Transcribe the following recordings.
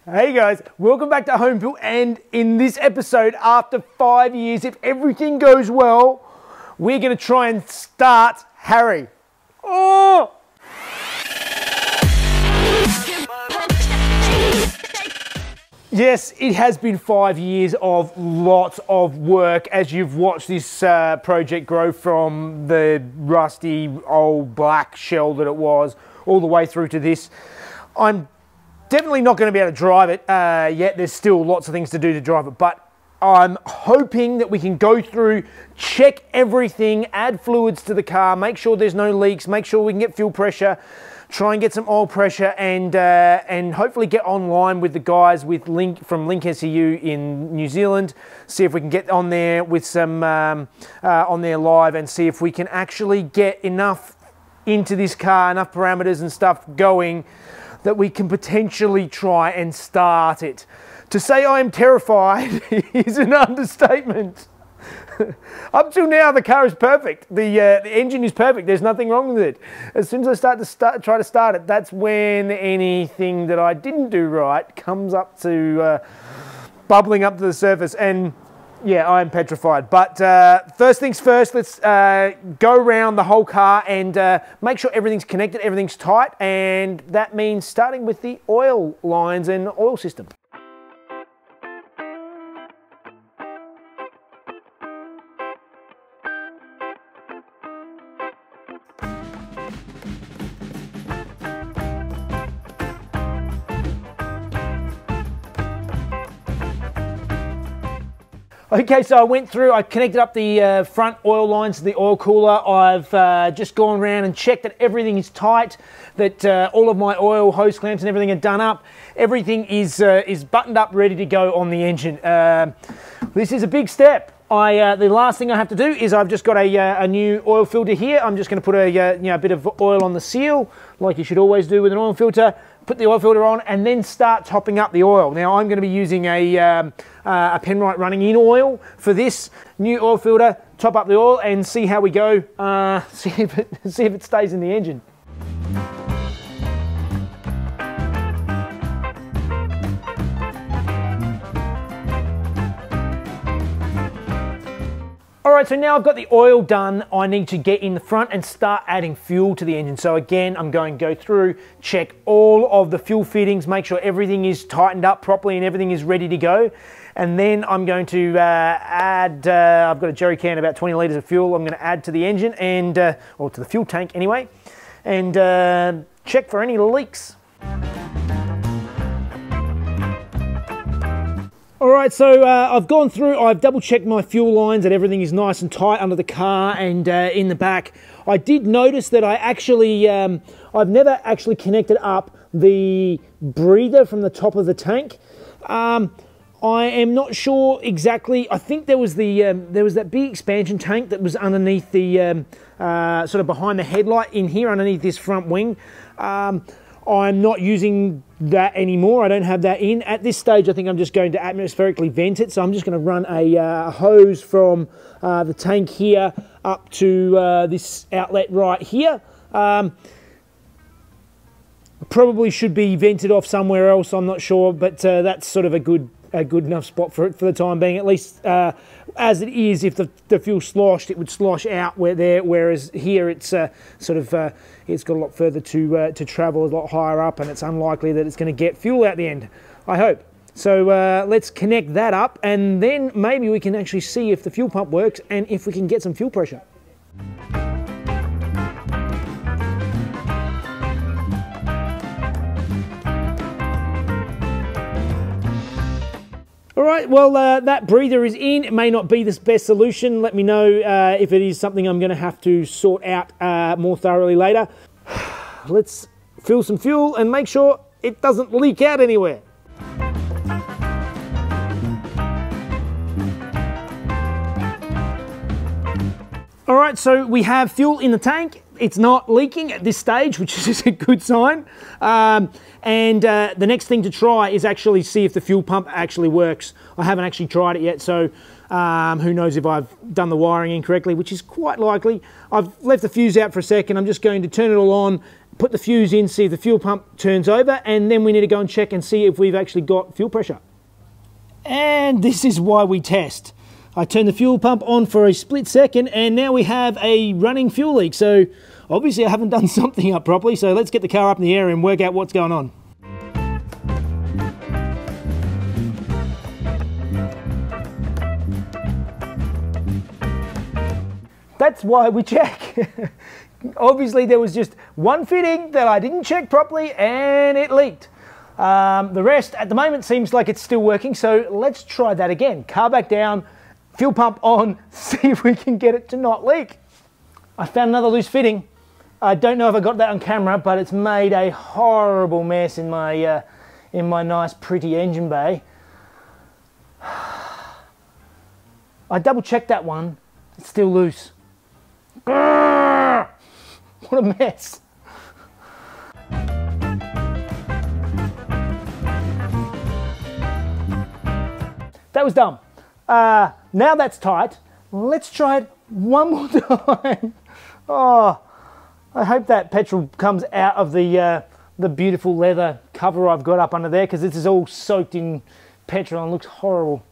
Hey guys, welcome back to Home Build, and in this episode, after 5 years, if everything goes well, we're going to try and start Harry. Oh! Yes, it has been 5 years of lots of work as you've watched this project grow from the rusty old black shell that it was all the way through to this. I'm definitely not going to be able to drive it yet. There's still lots of things to do to drive it, but I'm hoping that we can go through, check everything, add fluids to the car, make sure there's no leaks, make sure we can get fuel pressure, try and get some oil pressure, and hopefully get online with the guys from Link SEU in New Zealand, see if we can get on there with some on there live and see if we can actually get enough into this car, enough parameters and stuff going that we can potentially try and start it. To say I am terrified is an understatement. Up till now, the car is perfect. The engine is perfect. There's nothing wrong with it. As soon as I try to start it, that's when anything that I didn't do right comes up to bubbling up to the surface. And yeah, I am petrified. But first things first, let's go around the whole car and make sure everything's connected, everything's tight, and that means starting with the oil lines and oil system. Okay, so I went through, I connected up the front oil lines to the oil cooler. I've just gone around and checked that everything is tight, that all of my oil hose clamps and everything are done up. Everything is buttoned up, ready to go on the engine. This is a big step. The last thing I have to do is I've just got a new oil filter here. I'm just going to put a bit of oil on the seal, like you should always do with an oil filter. Put the oil filter on and then start topping up the oil. Now I'm going to be using a Penrite running in oil for this new oil filter. Top up the oil and see how we go. See if it stays in the engine. Alright, so now I've got the oil done, I need to get in the front and start adding fuel to the engine. So again, I'm going to go through, check all of the fuel fittings, make sure everything is tightened up properly and everything is ready to go. And then I'm going to add, I've got a jerry can, about 20 litres of fuel I'm going to add to the engine, and or to the fuel tank anyway, and check for any leaks. Alright, so I've gone through, I've double checked my fuel lines, that everything is nice and tight under the car and in the back. I did notice that I've never actually connected up the breather from the top of the tank. I am not sure exactly. I think there was that big expansion tank that was underneath the, sort of behind the headlight in here, underneath this front wing. I'm not using that anymore. I don't have that in. At this stage, I think I'm just going to atmospherically vent it. So I'm just going to run a hose from the tank here up to this outlet right here. Probably should be vented off somewhere else, I'm not sure, but that's sort of a good enough spot for it for the time being. At least as it is, if the fuel sloshed, it would slosh out whereas here it's it's got a lot further to travel, a lot higher up, and it's unlikely that it's going to get fuel out the end, I hope. So let's connect that up, and then maybe we can actually see if the fuel pump works and if we can get some fuel pressure. Alright, well that breather is in. It may not be the best solution. Let me know if it is something I'm going to have to sort out more thoroughly later. Let's fill some fuel and make sure it doesn't leak out anywhere. Alright, so we have fuel in the tank. It's not leaking at this stage, which is a good sign. The next thing to try is actually see if the fuel pump actually works. I haven't actually tried it yet, so who knows if I've done the wiring incorrectly, which is quite likely. I've left the fuse out for a second. I'm just going to turn it all on, put the fuse in, see if the fuel pump turns over, and then we need to go and check and see if we've actually got fuel pressure. And this is why we test. I turn the fuel pump on for a split second, and now we have a running fuel leak. So obviously I haven't done something up properly, so let's get the car up in the air and work out what's going on. That's why we check. Obviously there was just one fitting that I didn't check properly and it leaked. The rest at the moment seems like it's still working, so let's try that again. Car back down, fuel pump on, see if we can get it to not leak. I found another loose fitting. I don't know if I got that on camera, but it's made a horrible mess in my nice pretty engine bay. I double checked that one, it's still loose. What a mess. That was dumb. Now that's tight. Let's try it one more time. Oh, I hope that petrol comes out of the beautiful leather cover I've got up under there, because this is all soaked in petrol and looks horrible.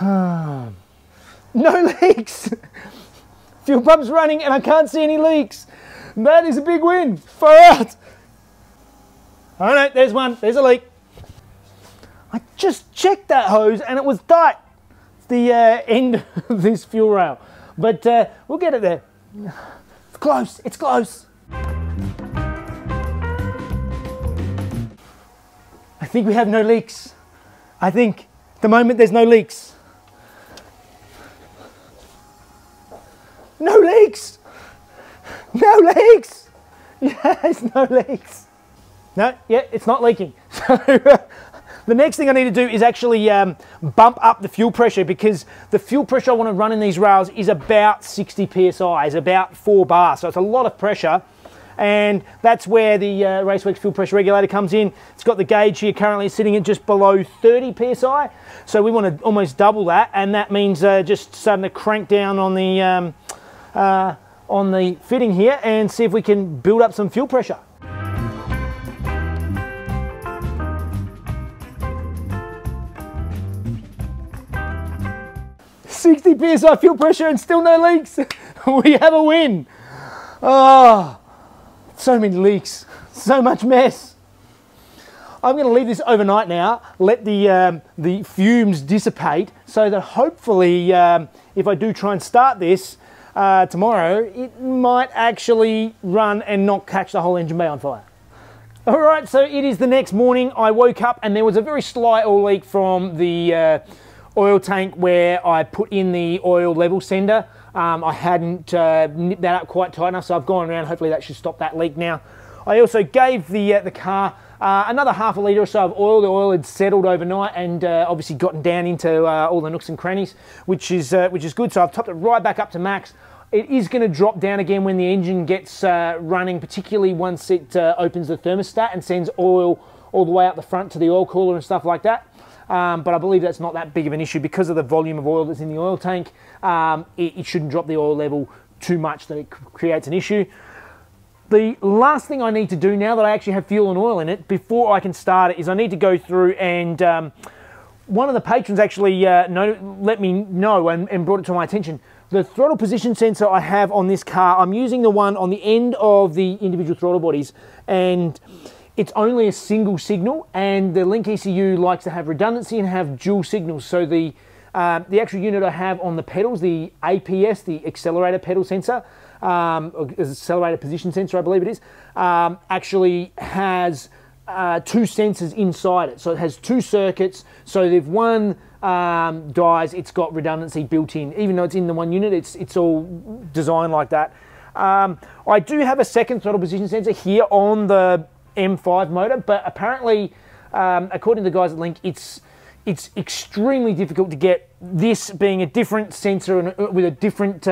No leaks. Fuel pump's running and I can't see any leaks. That is a big win. Far out. Oh no, there's one. There's a leak. I just checked that hose and it was tight. It's the end of this fuel rail. But we'll get it there. It's close. It's close. I think we have no leaks. I think at the moment there's no leaks. No leaks! No leaks! Yes, no leaks. No, yeah, it's not leaking. So the next thing I need to do is actually bump up the fuel pressure, because the fuel pressure I want to run in these rails is about 60 psi, is about 4 bar. So it's a lot of pressure, and that's where the Raceworks fuel pressure regulator comes in. It's got the gauge here currently sitting at just below 30 psi. So we want to almost double that, and that means just starting to crank down on the fitting here and see if we can build up some fuel pressure. 60 psi fuel pressure and still no leaks. We have a win. Oh, so many leaks, so much mess. I'm going to leave this overnight now, let the fumes dissipate, so that hopefully if I do try and start this tomorrow, it might actually run and not catch the whole engine bay on fire. All right, so it is the next morning. I woke up and there was a very slight oil leak from the oil tank where I put in the oil level sender. I hadn't nipped that up quite tight enough, so I've gone around. Hopefully that should stop that leak now. I also gave the car another half a litre or so of oil. The oil had settled overnight and obviously gotten down into all the nooks and crannies, which is good. So I've topped it right back up to max. It is going to drop down again when the engine gets running, particularly once it opens the thermostat and sends oil all the way up the front to the oil cooler and stuff like that. But I believe that's not that big of an issue because of the volume of oil that's in the oil tank. It shouldn't drop the oil level too much that it creates an issue. The last thing I need to do now that I actually have fuel and oil in it, before I can start it, is I need to go through and one of the patrons actually let me know and brought it to my attention. The throttle position sensor I have on this car, I'm using the one on the end of the individual throttle bodies, and it's only a single signal, and the Link ECU likes to have redundancy and have dual signals. So the actual unit I have on the pedals, the APS, the accelerator pedal sensor, accelerator position sensor I believe it is, actually has 2 sensors inside it. So it has 2 circuits, so if one dies, it's got redundancy built in. Even though it's in the one unit, it's all designed like that. I do have a second throttle position sensor here on the M5 motor, but apparently, according to the guys at Link, it's extremely difficult to get this being a different sensor and with a different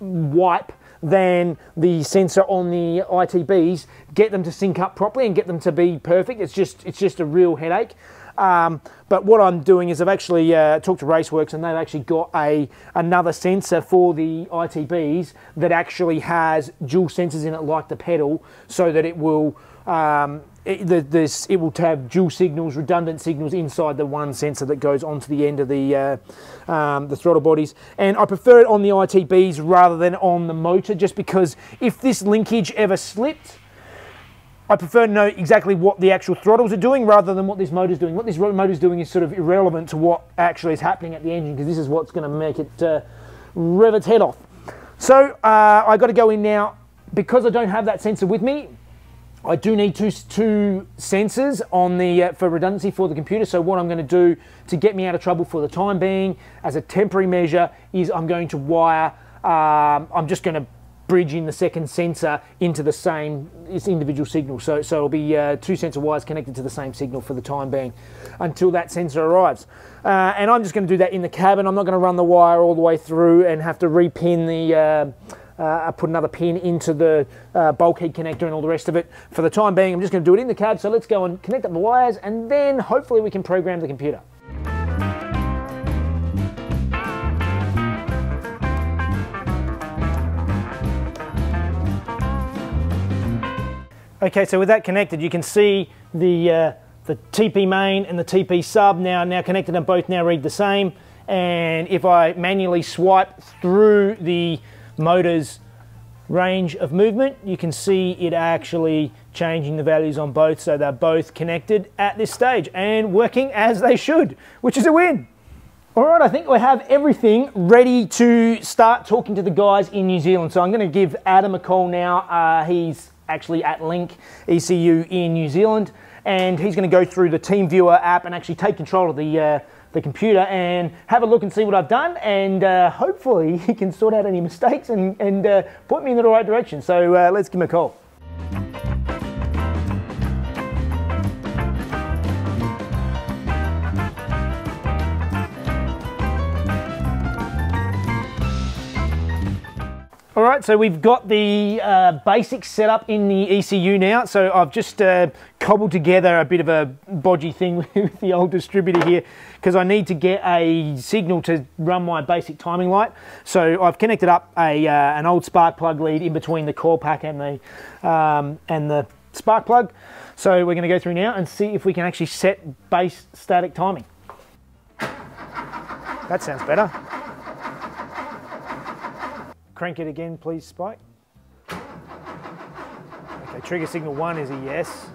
wipe than the sensor on the ITBs, get them to sync up properly and get them to be perfect. It's just a real headache. But what I'm doing is I've actually talked to Raceworks, and they've actually got another sensor for the ITBs that actually has dual sensors in it, like the pedal, so that it will it will have dual signals, redundant signals inside the one sensor that goes onto the end of the throttle bodies. And I prefer it on the ITBs rather than on the motor, just because if this linkage ever slipped, I prefer to know exactly what the actual throttles are doing rather than what this motor's doing. What this motor's doing is sort of irrelevant to what actually is happening at the engine, because this is what's going to make it rev its head off. So I got to go in now. Because I don't have that sensor with me, I do need two sensors on the for redundancy for the computer. So what I'm going to do to get me out of trouble for the time being, as a temporary measure, is I'm going to wire. I'm just going to bridge in the second sensor into the same individual signal. So it'll be two sensor wires connected to the same signal for the time being until that sensor arrives. And I'm just going to do that in the cabin. I'm not going to run the wire all the way through and have to repin the put another pin into the bulkhead connector and all the rest of it. For the time being, I'm just going to do it in the cab. So let's go and connect up the wires, and then hopefully we can program the computer. Okay, so with that connected, you can see the TP main and the TP sub now connected, and both now read the same. And if I manually swipe through the motor's range of movement, you can see it actually changing the values on both, so they're both connected at this stage and working as they should, which is a win. All right, I think we have everything ready to start talking to the guys in New Zealand. So I'm going to give Adam a call now. He's actually at Link ECU in New Zealand, and he's going to go through the TeamViewer app and actually take control of the computer and have a look and see what I've done, and hopefully he can sort out any mistakes and point me in the right direction. So let's give him a call. All right, so we've got the basics set up in the ECU now. So I've just cobbled together a bit of a bodgy thing with the old distributor here, because I need to get a signal to run my basic timing light. So I've connected up an old spark plug lead in between the coil pack and the spark plug. So we're going to go through now and see if we can actually set base static timing. That sounds better. Crank it again, please, Spike. Okay, trigger signal 1 is a yes.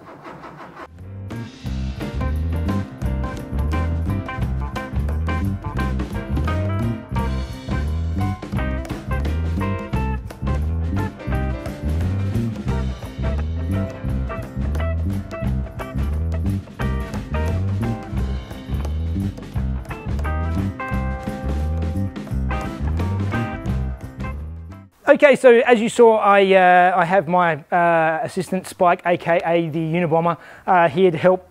Okay, so as you saw, I have my assistant Spike, aka the Unabomber, here to help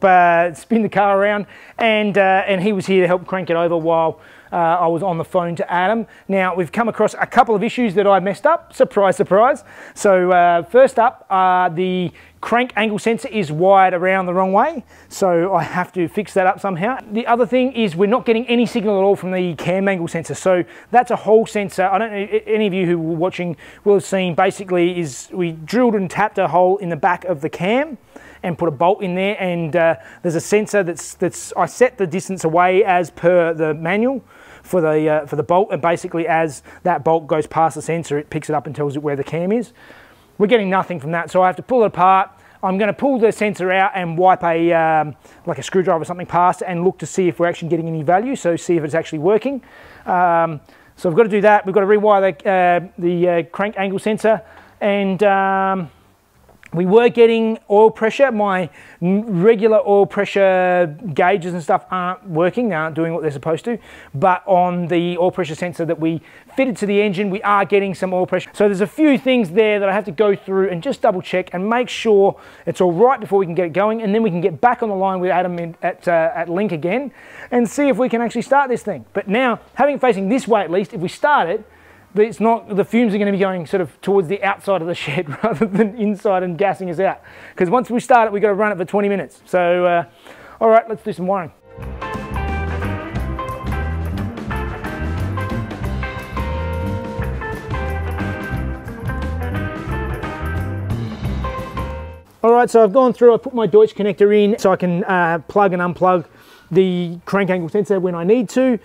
spin the car around, and he was here to help crank it over while I was on the phone to Adam. Now, we've come across a couple of issues that I messed up. Surprise, surprise. So first up, the crank angle sensor is wired around the wrong way, so I have to fix that up somehow. The other thing is we're not getting any signal at all from the cam angle sensor. So that's a Hall sensor. I don't know, any of you who were watching will have seen, basically is we drilled and tapped a hole in the back of the cam and put a bolt in there, and there's a sensor that's I set the distance away as per the manual for the bolt, and basically as that bolt goes past the sensor, it picks it up and tells it where the cam is. We're getting nothing from that, so I have to pull it apart. I'm going to pull the sensor out and wipe like a screwdriver or something past it and look to see if we're actually getting any value, so see if it's actually working. So we've got to do that. We've got to rewire the crank angle sensor, and we were getting oil pressure. My regular oil pressure gauges and stuff aren't working. They aren't doing what they're supposed to. But on the oil pressure sensor that we fitted to the engine, we are getting some oil pressure. So there's a few things there that I have to go through and just double check and make sure it's all right before we can get it going. And then we can get back on the line with Adam at Link again and see if we can actually start this thing. But now, having it facing this way at least, if we start it, it's not, the fumes are going to be going sort of towards the outside of the shed rather than inside and gassing us out. Because once we start it, we've got to run it for 20 minutes. So, all right, let's do some wiring. All right, so I've gone through, I put my Deutsch connector in so I can plug and unplug the crank angle sensor when I need to.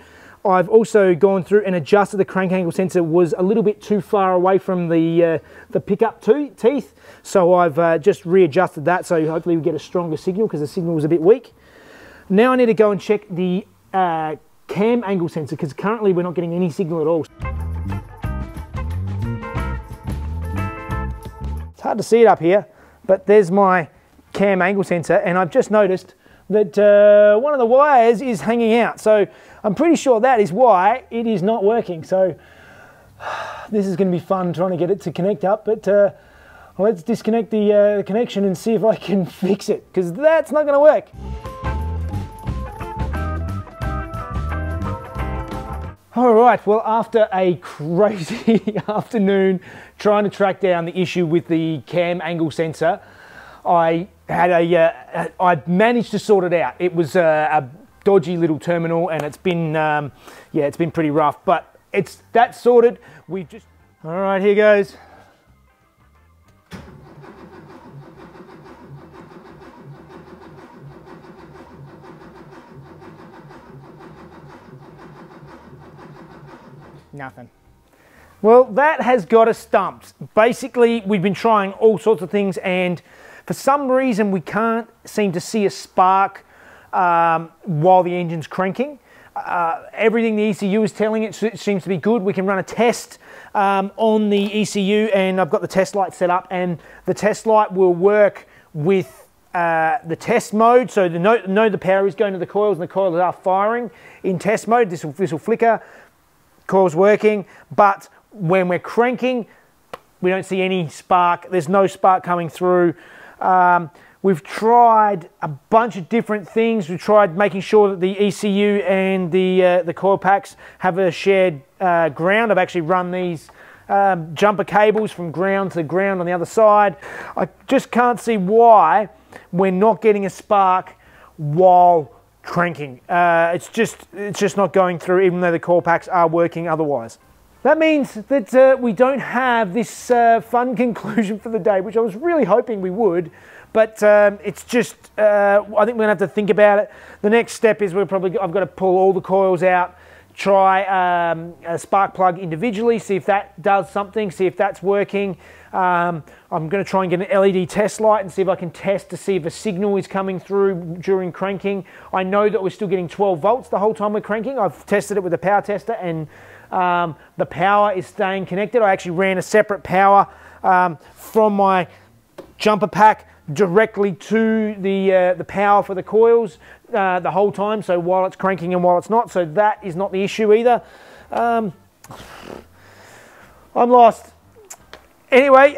I've also gone through and adjusted the crank angle sensor, was a little bit too far away from the pickup teeth. So I've just readjusted that, so hopefully we get a stronger signal because the signal was a bit weak. Now I need to go and check the cam angle sensor because currently we're not getting any signal at all. It's hard to see it up here, but there's my cam angle sensor, and I've just noticed that one of the wires is hanging out. So I'm pretty sure that is why it is not working. So this is going to be fun trying to get it to connect up, but let's disconnect the connection and see if I can fix it, because that's not going to work. All right, well, after a crazy afternoon trying to track down the issue with the cam angle sensor, I managed to sort it out. It was a dodgy little terminal, and it's been, yeah, it's been pretty rough, but that's sorted. We've just, all right, here goes. Nothing. Well, that has got us stumped. Basically, we've been trying all sorts of things, and for some reason we can't seem to see a spark while the engine's cranking. Everything the ECU is telling it seems to be good. We can run a test on the ECU, and I've got the test light set up, and the test light will work with the test mode. So know the power is going to the coils, and the coils are firing in test mode. This will flicker. Coil's working, but when we're cranking, we don't see any spark. There's no spark coming through. We've tried a bunch of different things. We've tried making sure that the ECU and the coil packs have a shared ground. I've actually run these jumper cables from ground to ground on the other side. I just can't see why we're not getting a spark while cranking. It's just not going through, even though the coil packs are working otherwise. That means that we don't have this fun conclusion for the day, which I was really hoping we would, but it's just, I think we're gonna have to think about it. The next step is I've got to pull all the coils out, try a spark plug individually, see if that does something, see if that's working. I'm going to try and get an LED test light and see if I can test to see if a signal is coming through during cranking. I know that we're still getting 12 volts the whole time we're cranking. I've tested it with a power tester, and the power is staying connected. I actually ran a separate power from my jumper pack directly to the power for the coils the whole time, so while it's cranking and while it's not. So that is not the issue either. I'm lost. Anyway,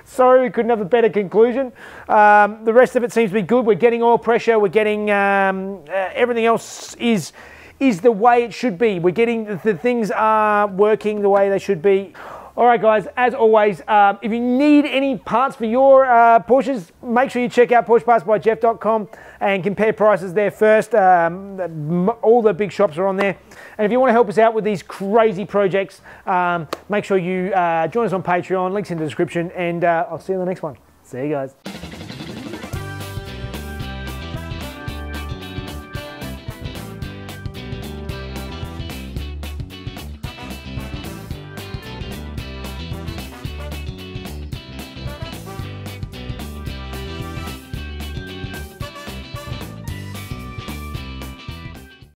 sorry we couldn't have a better conclusion. The rest of it seems to be good. We're getting oil pressure. We're getting everything else is the way it should be. We're getting the things are working the way they should be. All right, guys, as always, if you need any parts for your Porsches, make sure you check out PorschePartsByJeff.com and compare prices there first. All the big shops are on there. And if you want to help us out with these crazy projects, make sure you join us on Patreon. Links in the description, and I'll see you in the next one. See you guys.